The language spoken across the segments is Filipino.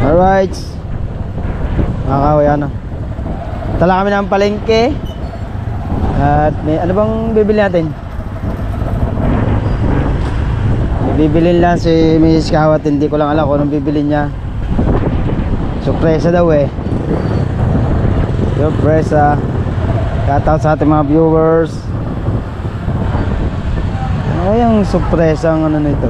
Alright. Makakawi ano. Tala kami ng palengke. At may ano bang bibili natin? Bibilin lang si Mrs. Kawat. Hindi ko lang alam kung anong bibili niya. Surpresa daw eh. Surpresa. Shoutout sa ating mga viewers. Ano yung surpresa ang ano nito?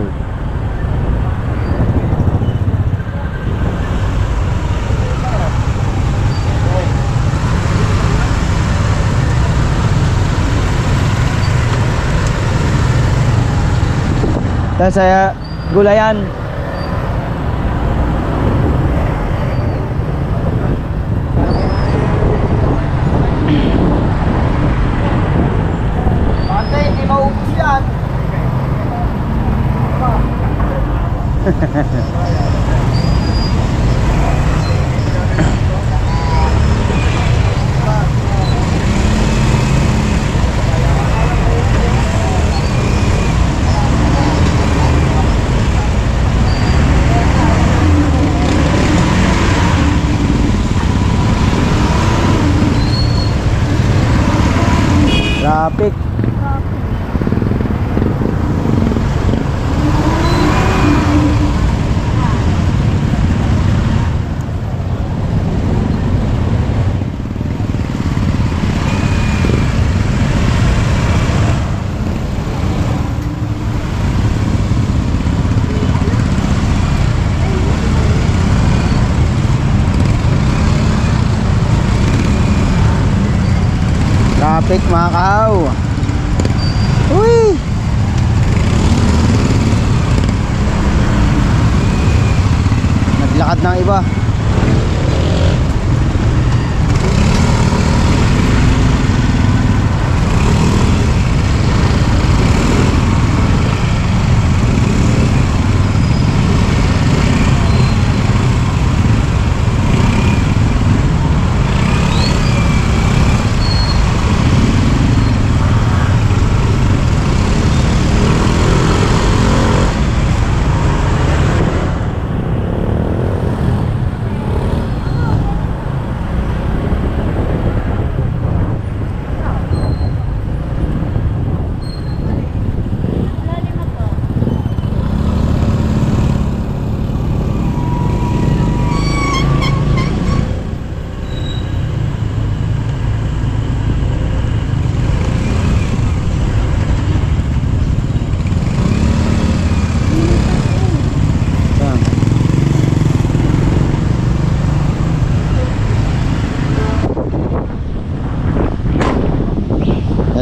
Dahil sa gulayan. Ate, hindi maubos yan. Traffic. Traffic mga kaw. Uy! Naglakad ng iba.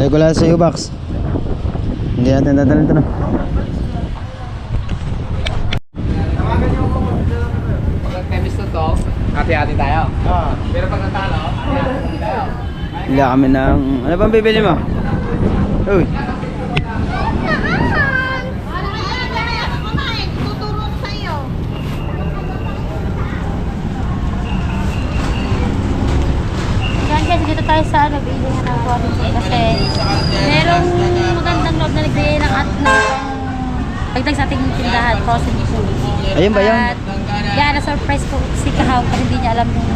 Dahil ko lang sa U-Box. Hindi natin dadalhin ito na. Pag temis na to, hati-hati tayo. Pero pag natalo, hati-hati tayo. Hila kami ng... Ano bang bibili mo? Uy! Dito tayo sa ano, bili na ng Robinson kasi merong magandang loob na nagbigay ng dagdag sa ating tindahan, frozen food. Ayun ba yun? At yan, na-surprise po si Kahaw kasi hindi niya alam yung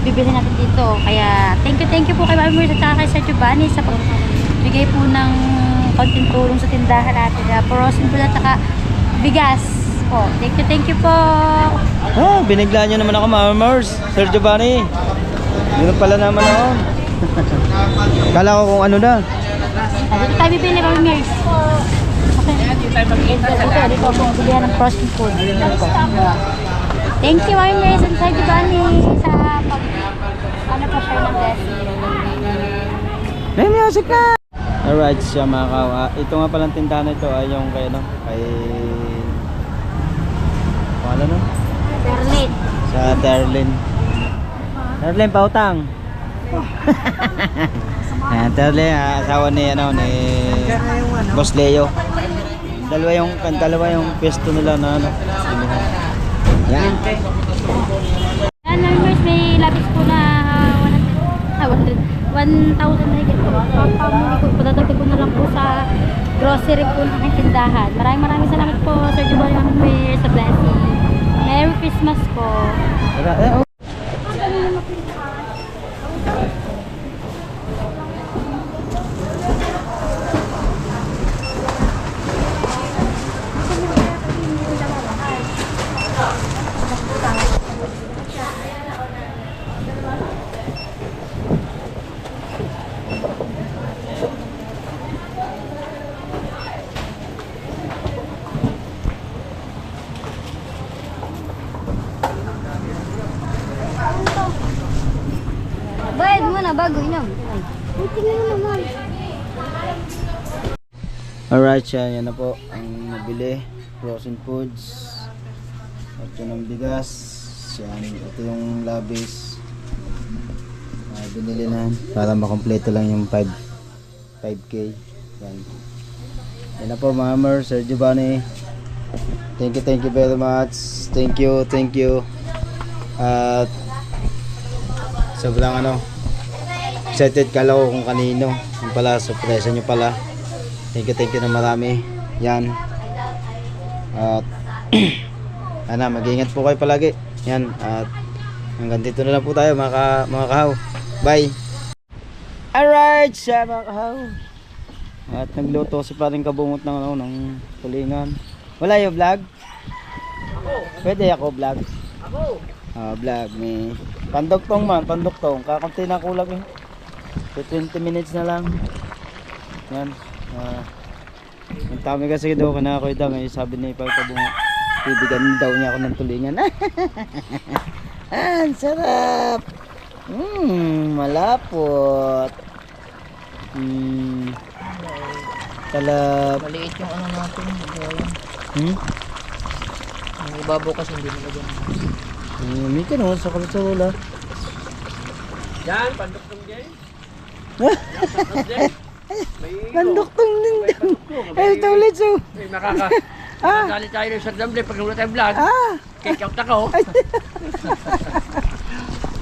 bibili natin dito. Kaya thank you po kay Mami Merce at saka kay Sir Giovanni sa pagbigay po ng konting tulong sa tindahan natin. Frozen food at saka bigas po. Thank you po. Ah, binigla nyo naman ako, Mama Mars. Sir Giovanni. Yun pala naman ako. Kala ko kung ano na. Dito tayo bibili, Mami Merce. Okay. Dito po bilihan ng frozen food. Thank you, Mami Merce and Sir Giovanni sa ano pa share ng blessing. May music na! Alright siya mga kawa. Ito nga palang tindahan ito ay yung kay ano? Kay... Pangalan no? Terlin. Sa Terlin. Terlin, pautang! Terlin, asawa ni ano ni Boss Leo. Dalawa yung pwesto nila na ano. Yan. Yan, Mami Merce, may labis po na 1,000 na higit po. Papamuli ko, padadagdag ko na lang po sa grocery po ng aking tindahan. Maraming salamat po, Sir Giovanni, Mami Merce, sa blessing. Merry Christmas po. Oh. Bayad mo na bago inom. Ay, tingnan mo naman. Alright, yan na po ang nabili. Frozen foods. At yun ang bigas. Yan, ito yung labis. Binili na para makompleto lang yung 5K. Yan. Yan na po mga Mer, Sir Giovanni. Thank you very much. Thank you. At sobrang excited kala ko kung kanino. Yung pala, surpresa nyo pala. Thank you na marami. Yan. At mag-iingat po kayo palagi. Yan. At hanggang dito na lang po tayo mga kahaw. Bye. Alright, siya mga kahaw. At nagluto si paring kabungot ng tulingan. Wala yung vlog? Ako. Pwede ako vlog. Ako. Vlog may panduktong man, panduktong. Kakunti na kulag eh. So 20 minutes na lang. Yan. Ang tami kasi daw kanakoy daw. May sabi ni pagkabungot. Bibigyan daw niya ako ng tulingan. Ang sarap. Malapot. Talap. Maliit yung ano natin. Ang ibabaw kasi hindi nilagyan. May kanon sa kalsawala. Yan, panduktong dyan. Panduktong nindang. Ito ulit so. Nakakali tayo ng Sardamble pag wala tayong vlog. Kick out ako.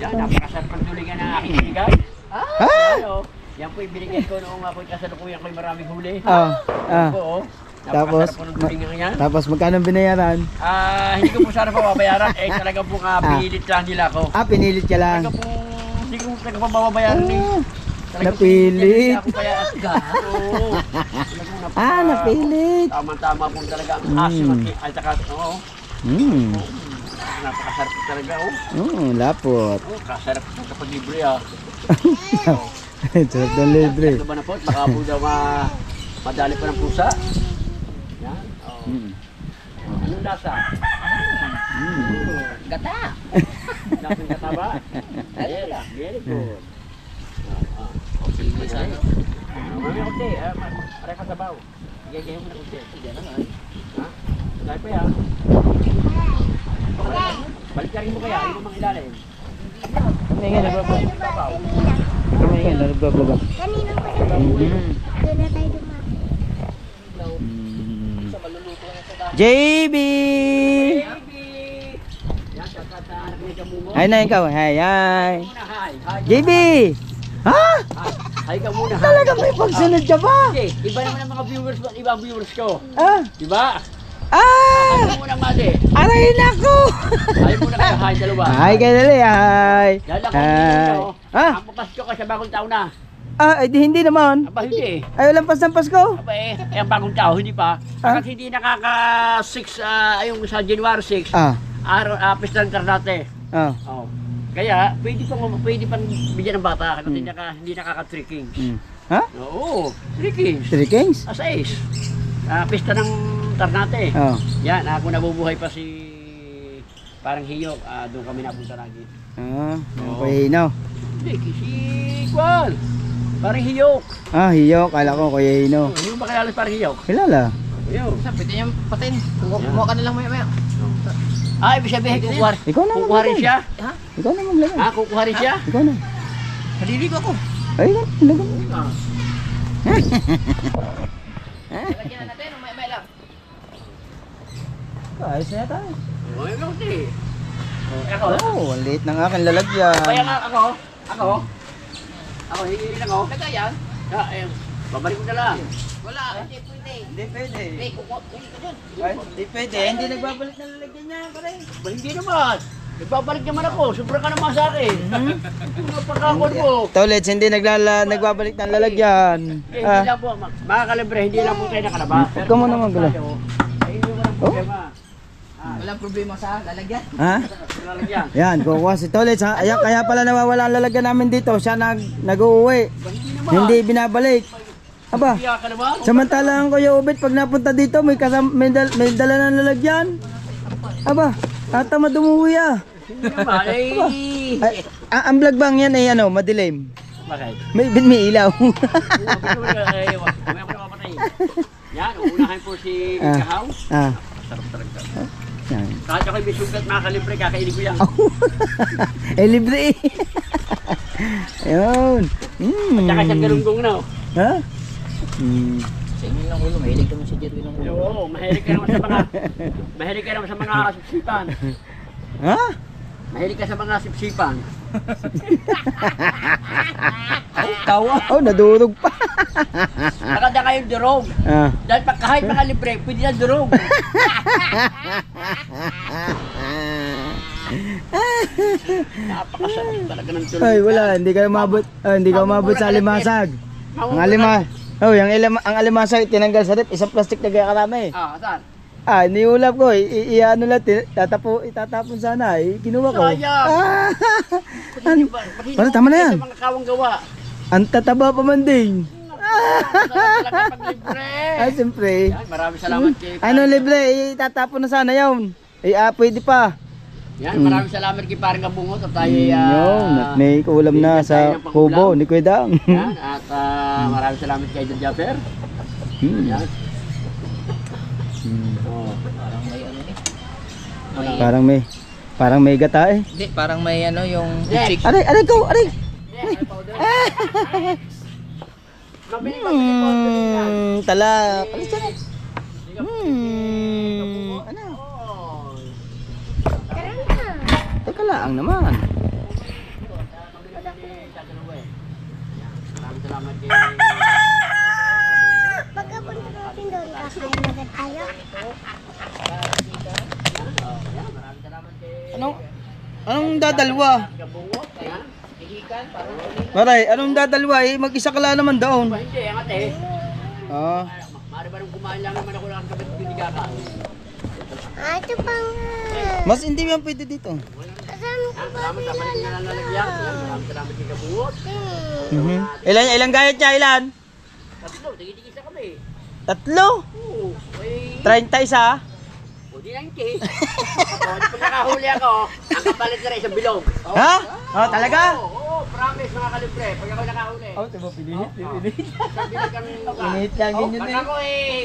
Yan, napakasarap ang tulingan ng aking binigay. Yan po yung binigay ko noong ako'y kasalukuyan ko'y maraming huli. Oo. Tapos, Napakasarap po ng tulingan yan. tapos magkano binayaran? Hindi ko po sana pababayaran. Talaga po pinilit lang nila ako. Pinilit ka lang. Talaga po, hindi ko talaga pababayaran eh. Talaga Napilit. Ako kaya oo. Napilit. Tama-tama po talaga ang asim at saka, oo. Napakasarap po talaga, Lapot. Kasarap po kapag libre Sarap ng libre. Ano ba na po? Baka po daw madali pa ng pusa. Yan, Anong lasa? Gata! Lasang gata ba? Ayan, very good. Mamaya kunti, pare ka sabaw. Igay-gay mo na kunti. Diyan na nga. Dahil pa yan. Balik ka rin mo kaya, hindi mo mang ilalim. Ngayon, nagbablog. Ngayon, nagbablog. Kanina pa sa doon na tayo JB! Yan, kakata. Hi na ikaw. Hi. Hi. JB! Ha? Hi ka muna. Talaga may pagsunod ka ba? Okay, iba naman ang mga viewers mo, iba ang viewers ko. Diba? Ah! Hi muna, Mali. Aray nako! Hi muna kayo, hi dalawa. Hi kayo dali, hi! Dahil ako Hi! ang papasko ka sa bagong taon na. Hindi naman. Aba, hindi. Ay, walang pas ng Pasko. Aba ang bagong taon, hindi pa. Kasi hindi nakaka-6, yung sa January 6, pista ng Ternate. Oh. Kaya, pwede pang bigyan ng bata kasi hindi nakaka-3 Kings. Ha? Oo, 3 Kings. 3 Kings? Asais. Pista ng Ternate. Yan, ako nabubuhay pa si parang Hiyok. Doon kami napunta lagi. Okay, hinaw. Hindi, si Kwan. Parang Hiyok. Hiyok. Kala ko Kuya Hino. Hindi mo ba kilala parang Hiyok? Kilala. Ayun. Pwede niyang patin. Kumuha ka na lang maya-maya. Ibig sabihin, Ikaw na kukuha rin siya? Ikaw na maglagay. Kukuha rin siya? Ikaw na. Haliligo ako. Ay, lagay mo. Lagyan na natin, maya-maya lang. Ayos na tayo. Ayun lang, di. Ako? Ang liit ng aking lalagyan. Kaya nga, ako, hihirin ako. Lagayan? Ayun, babalik ko na lang. Wala, hindi pwede. Hindi pwede. Eh, kukuha ka dyan. Ay, hindi pwede. Hindi nagbabalik na lalagyan niya, pare. Ba, hindi naman. Nagbabalik naman ako. Sobra ka naman sa akin. Napakakon mo. Tolets, hindi nagbabalik ng lalagyan. Eh, hindi lang po. Mga kalibre, hindi lang po tayo nakalabas. Huwag ka muna magulo. Ay, hindi mo lang problema. Walang problema sa lalagyan. Ha? Lalagyan. Yan, kukuha si Tolets ha. Kaya pala nawawala ang lalagyan namin dito. Siya nag-uuwi. Hindi binabalik. Aba, Kaya ka naman. samantalang Kuya Ubit, pag napunta dito, may dala ng lalagyan. Aba, tamad umuwi ah. Hindi naman. Ay, ang vlog bang yan ay ano, madilim. Bakit? May ilaw. Yan, uunahin po si Kahaw. Ah, Sarap talaga. yan. Kahit ako'y may sugat mga kalibre, kakainin ko yan. Eh, libre eh. Ayun. Tsaka siyang galunggong na. Ha? Sa inyo lang ulo, mahilig naman si Jerwin ng ulo. Oo, mahilig ka naman sa mga sipsipan. Ha? Mahilig ka sa mga sipsipan. Tawa. Oh, nadurog pa. Nakada kayong durog. Ah. Dahil pag kahit mga libre, pwede na durog. Napakasarap talaga ng tulog. Ay, wala, hindi ka umabot. Hindi ka umabot sa alimasag. Ang alimasag tinanggal sa rep, isang plastic na kaya karami. Ah, saan? Niulap ko, ano lang, itatapon sana, kinuha ko. Sayang. Ano, tama na yan. Sa mga kawang gawa. Ang tataba pa man din. Masarap talaga pag libre. Siyempre. Yan, maraming salamat kay Ano libre, itatapon na sana yun. Pwede pa. Yan, maraming salamat kay Parang Kabungot at tayo Yun, at may kulam na sa kubo ni Kuya Dang. Yan, at maraming salamat kay John Jaffer. Yan. Oh. Parang may ano eh. Parang may gata eh. Hindi, parang may ano yung Yeah. chick. Aray ko, aray. Mabili powder yan. Tala. Palis ka na. Ano? Oh. Teka lang naman. Maraming salamat kay Pagkapunta natin doon, kakain na agad tayo. maraming salamat kay Anong dadalwa? Kabungot. Ayan. Hihikan, parang uli. Maray, anong dadalwa mag-isa ka lang naman doon. Ba, hindi, ang ate. Ah. Mari ba nung kumain lang naman ako ng kapit binigaka? Ito pa nga. Mas hindi yan pwede dito. Kasama ko ba Salamat sa palit na lalagyan. Maraming salamat kay Kabungot. Ilang gayat niya, ilan? Tatlo, tigil-tigil sa kami. 3? Oo. Ay, 30 isa? o di 90. Pag nakahuli ako, ang kapalit na rin isang bilog. Ha? Talaga? Oo, promise mga kalibre. Pag ako nakahuli. Diba pinihit? Isang bilog ang Pinihit lang yun Pag eh. ako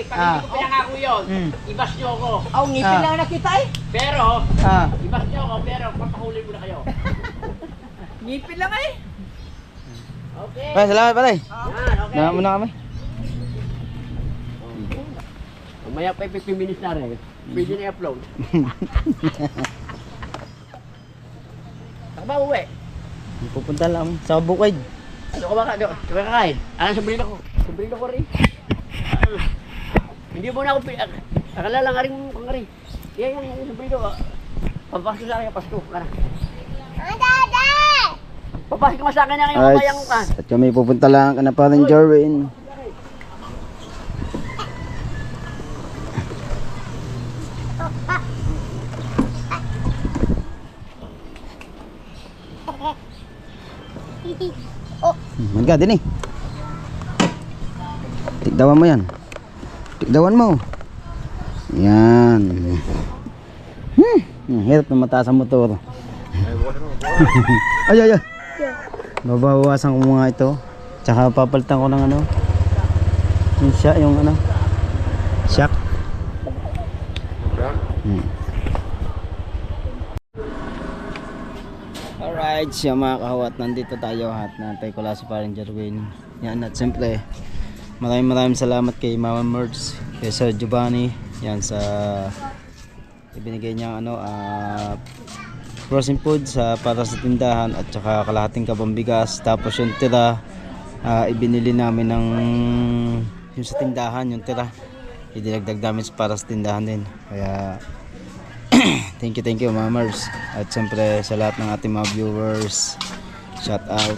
pag hindi ko pinangako yun, ibas nyo ako. Oh, ngipin lang nakita eh. Pero, Ah. ibas nyo ako, pero papahuli mo na kayo. Ngipin lang eh. Okay. Salamat pare. Yan, okay. Na muna kami. Umaya pa 15 minutes na rin. Pwede na i-upload. Saka ba uwi? Pupunta lang sa bukid. Ano ka ba? Ano ka kakain? Ano sobrino ko? Sobrino ko rin. Hindi mo na ako akala lang rin ko nga rin. Yan yung sobrino ko. Papasok sa akin, pasto ka na. Dada! Papasok ka sa akin na ngayon, kamayang ka. At kami pupunta lang ka na pa rin, Jorwin. Magka din eh. Tikdawan mo yan. Tikdawan mo. Yan. Hirap na mataas ang motor. ay. Babawasan ko mga ito. Tsaka papalitan ko ng ano. Yung ano. Shock. Alright, siya mga kahawat, nandito tayo at nantay ko lang si Parang Jerwin. Yan, at siyempre maraming salamat kay Mama Merds, kay Sir Giovanni, yan sa ibinigay niya frozen food para sa tindahan at saka kalahating kabambigas. Tapos yung tira ibinili namin ng yung sa tindahan, yung tira idinagdag namin para sa tindahan din. Kaya thank you mga Mars. At siyempre sa lahat ng ating mga viewers, shout out.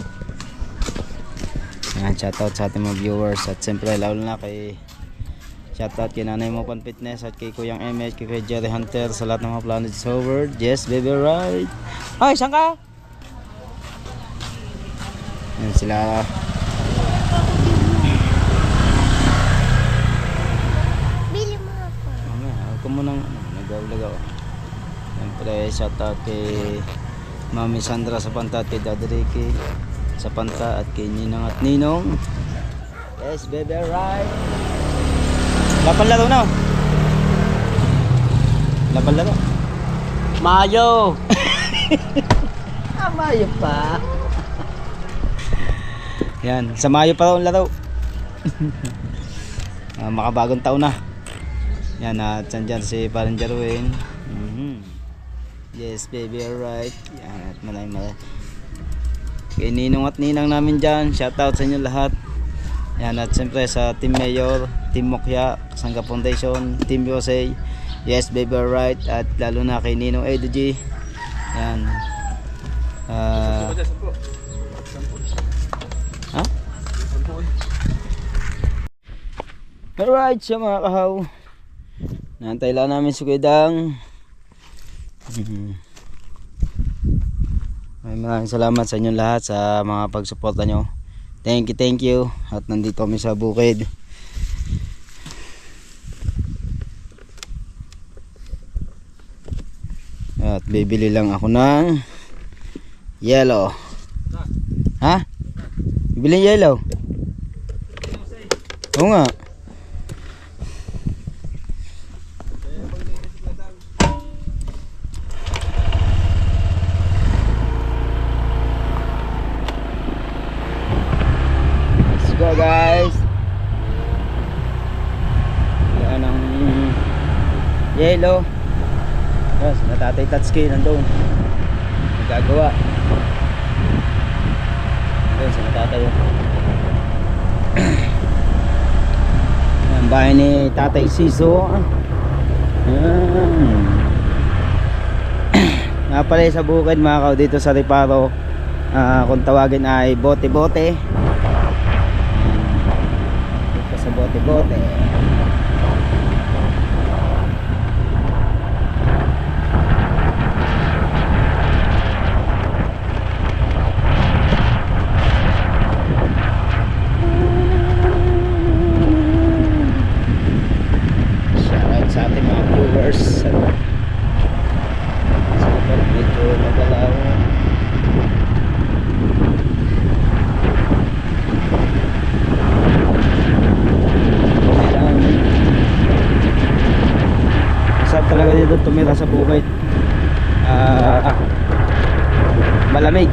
Yan, shout out sa ating mga viewers. At siyempre lalo na kay shout out kay Nanay Mopan Fitness at kay Kuyang MH, kay Jerry Hunter, sa lahat ng mga planets sa world. Yes, baby, right. Ay, saan ka? Yan sila. Bili mo ako. Ako munang nagaw-lagaw. Siyempre shout out kay Mami Sandra sa Panta, kay Daddy Ricky sa Panta, at kay Ninang at Ninong. Yes, baby, right. Lapan laro na. Lapan laro. Mayo! Mayo pa. Yan, sa Mayo pa raw ang laro. Makabagong taon na. Yan, at dyan si Parang Jarwin. Yes, baby, alright. Yan, at maraming kay Ninong at Ninang namin dyan, shoutout sa inyo lahat. Yan, at siyempre sa Team Mayor, Team Mokya, Sangga Foundation, Team USA. Yes, baby, alright. At lalo na kay Ninong ADG. Yan. Ha? Alright, siya mga kahaw. Nantay lang namin si Kuidang. Maraming salamat sa inyong lahat sa mga pagsuporta nyo. Thank you. At nandito kami sa bukid. At bibili lang ako ng yellow. Ha? Bibili yellow? Oo nga. Go guys. Yan ang yellow. Yes, natatay touchscreen nandun. Nagagawa. Yes, natatay. Yan, bahay ni Tatay Siso. Yan. Napalay sa bukid mga kaw dito sa Riparo. Kung tawagin ay bote-bote. Sa bote-bote. Shoutout sa ating mga viewers. Super medyo magalaw. Talaga dito tumira sa bukid. Malamig.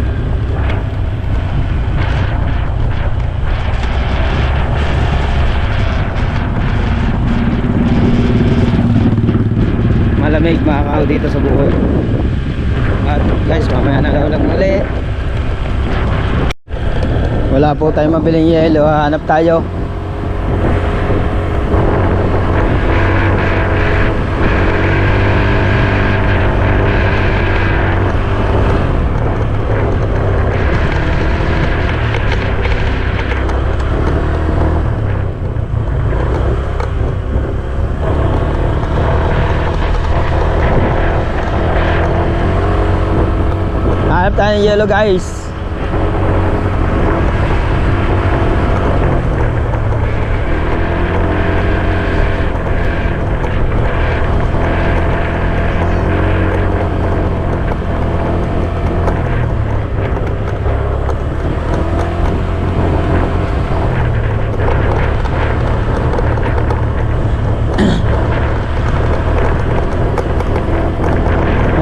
Malamig mga kao dito sa bukid. At guys, mamaya na lang ulit. Wala po tayong mabiling yelo, hanap tayo. Hanap tayo ng yellow guys.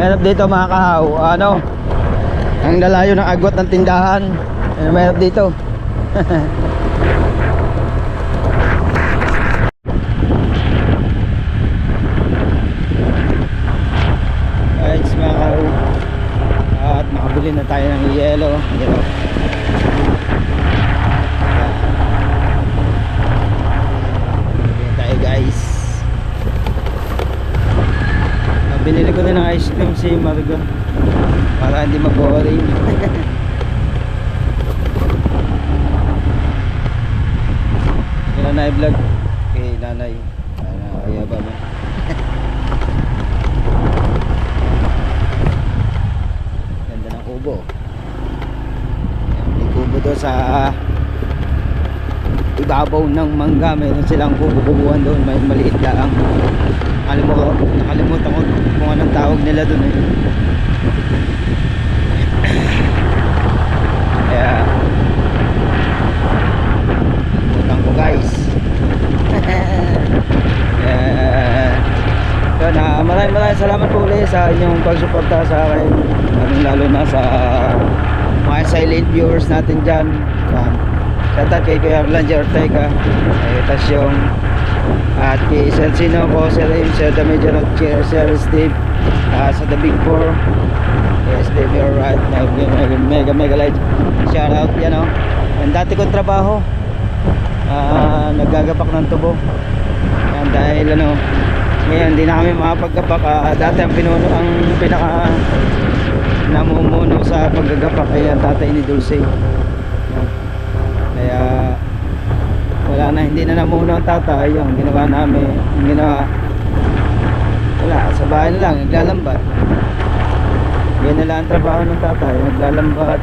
Hanap dito mga kahaw. Ang lalayo ng agwat ng tindahan. Mayroon dito. Guys, mga kaw. At makabili na tayo ng yelo. Yelo. Bili tayo guys. ko din ng ice cream si Margo para hindi mag-boring. Yung nanay vlog kay nanay. Kaya ba mo? Ganda ng kubo. May kubo doon sa ibabaw ng mangga. Meron silang kubo-kubuhan doon. May maliit lang. Nakalimutan ko kung anong tawag nila doon eh. Kaya utang ko guys. Maraming salamat po ulit sa inyong pagsuporta sa akin, lalo na sa mga silent viewers natin dyan. Shoutout kay Kuya Blanche Ortega, kay Tasyong, at kay Celcino ko, Sir Rim, Sir The Major, Sir Steve, sa The Big Four. Yes, Steve, you're right. Mega like shoutout yan o. Ang dati kong trabaho, naggagapak ng tubo yan, dahil ano, ngayon hindi na kami makapaggapak. Dati ang pinaka namumuno sa paggagapak ay ang tatay ni Dulce. Kaya wala na, hindi na namuno ang tatay. Ang ginawa namin, wala, sa bahay na lang naglalambat. Yan na lang ang trabaho ng tatay, naglalambat.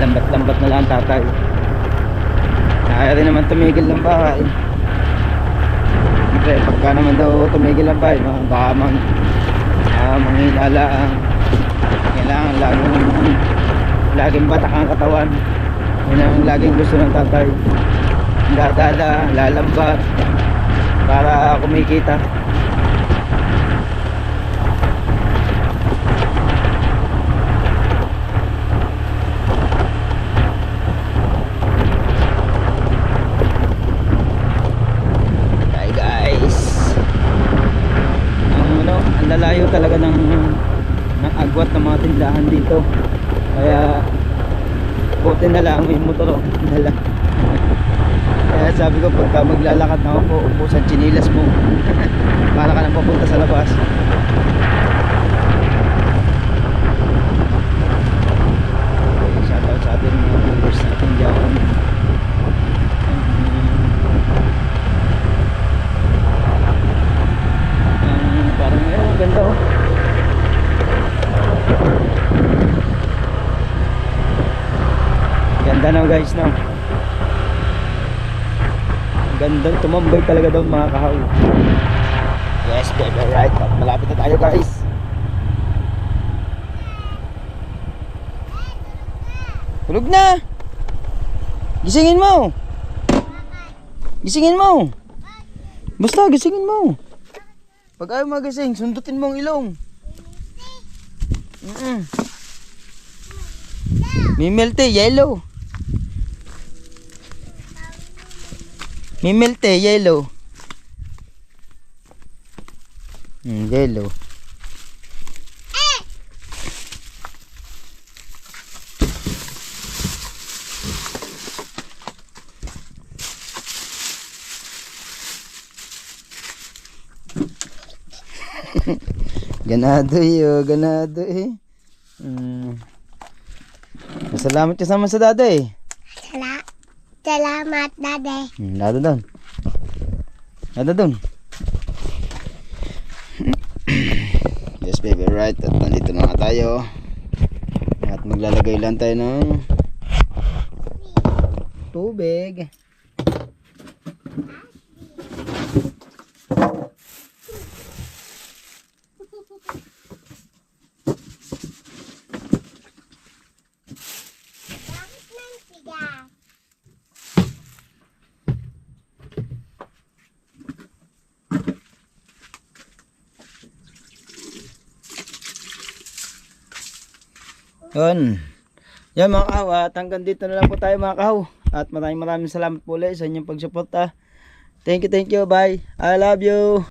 Lambat-lambat na lang ang tatay. Kaya rin naman tumigil ng bahay. Siyempre pagka naman daw tumigil ng bahay, baka manghilala ang kailangan laging batak ang katawan. Yun ang laging gusto ng tatay. Dadala, lalambat para kumikita. Lalayo talaga ng agwat ng mga tindahan dito, kaya buti na lang may motor dala. Kaya sabi ko pagka maglalakad na ako, ubusan chinilas mo para ka nang papunta sa labas. Shoutout sa ating mga viewers natin dyan. Parang ang ganda oh. Ganda na guys, no? Gandang tumambay talaga daw mga kahaw. Yes baby, right. Malapit na tayo guys. Tulog na. Gisingin mo. Gisingin mo. Basta gisingin mo. Pag ayaw magising, sundutin mo ang ilong. Mimelte, yellow. Mimelte, yellow. Yellow. Ganado yo, ganado eh. Salamat ka sama sa dada eh. Salamat, Dade. Dada doon. Dada doon. Yes baby, right. At nandito na nga tayo. At maglalagay lang tayo ng tubig. Yun. Yan mga kahaw, at hanggang dito na lang po tayo mga kahaw. At maraming salamat po ulit sa inyong pagsuporta. Thank you, bye. I love you.